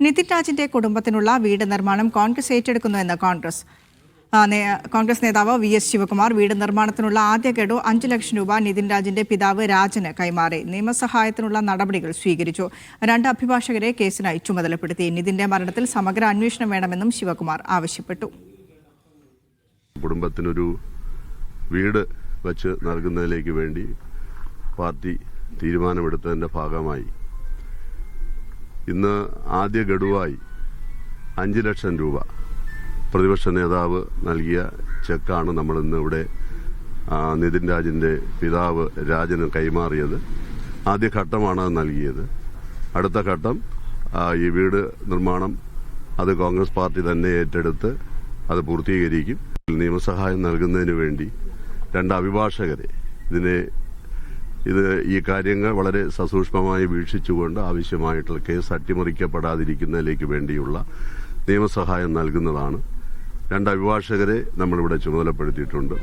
നിതിൻ രാജിന്റെ കുടുംബത്തിനുള്ള വീട് നിർമ്മാണം കോൺഗ്രസ് ഏറ്റെടുക്കുന്നുവെന്ന് കോൺഗ്രസ് നേതാവ് VS ശിവകുമാർ. വീട് നിർമ്മാണത്തിനുള്ള ആദ്യ ഗഡു 5 ലക്ഷം രൂപ നിതിൻ രാജിന്റെ പിതാവ് രാജന് കൈമാറി. നിയമസഹായത്തിനുള്ള നടപടികൾ സ്വീകരിച്ചു. 2 അഭിഭാഷകരെ കേസിനായി ചുമതലപ്പെടുത്തി. നിതിന്റെ മരണത്തിൽ സമഗ്ര അന്വേഷണം വേണമെന്നും ശിവകുമാർ ആവശ്യപ്പെട്ടു. കുടുംബത്തിനൊരു വീട് വച്ച് നൽകുന്നതിലേക്ക് വേണ്ടി പാർട്ടി തീരുമാനമെടുത്തതിന്റെ ഭാഗമായി ഇന്ന് ആദ്യ ഗഡുവായി 5 ലക്ഷം രൂപ പ്രതിപക്ഷ നേതാവ് നൽകിയ ചെക്കാണ് നമ്മൾ ഇന്ന് ഇവിടെ നിതിൻ രാജിന്റെ പിതാവ് രാജന് കൈമാറിയത്. ആദ്യ ഘട്ടമാണ് നൽകിയത്. അടുത്ത ഘട്ടം ഈ വീട് നിർമ്മാണം അത് കോൺഗ്രസ് പാർട്ടി തന്നെ ഏറ്റെടുത്ത് അത് പൂർത്തീകരിക്കും. നിയമസഹായം നൽകുന്നതിന് വേണ്ടി 2 അഭിഭാഷകരെ ഈ കാര്യങ്ങൾ വളരെ സസൂക്ഷ്മമായി വീക്ഷിച്ചുകൊണ്ട് ആവശ്യമായിട്ടുള്ള കേസ് അട്ടിമറിക്കപ്പെടാതിരിക്കുന്നതിലേക്ക് വേണ്ടിയുള്ള നിയമസഹായം നൽകുന്നതാണ്. 2 അഭിഭാഷകരെ നമ്മളിവിടെ ചുമതലപ്പെടുത്തിയിട്ടുണ്ട്.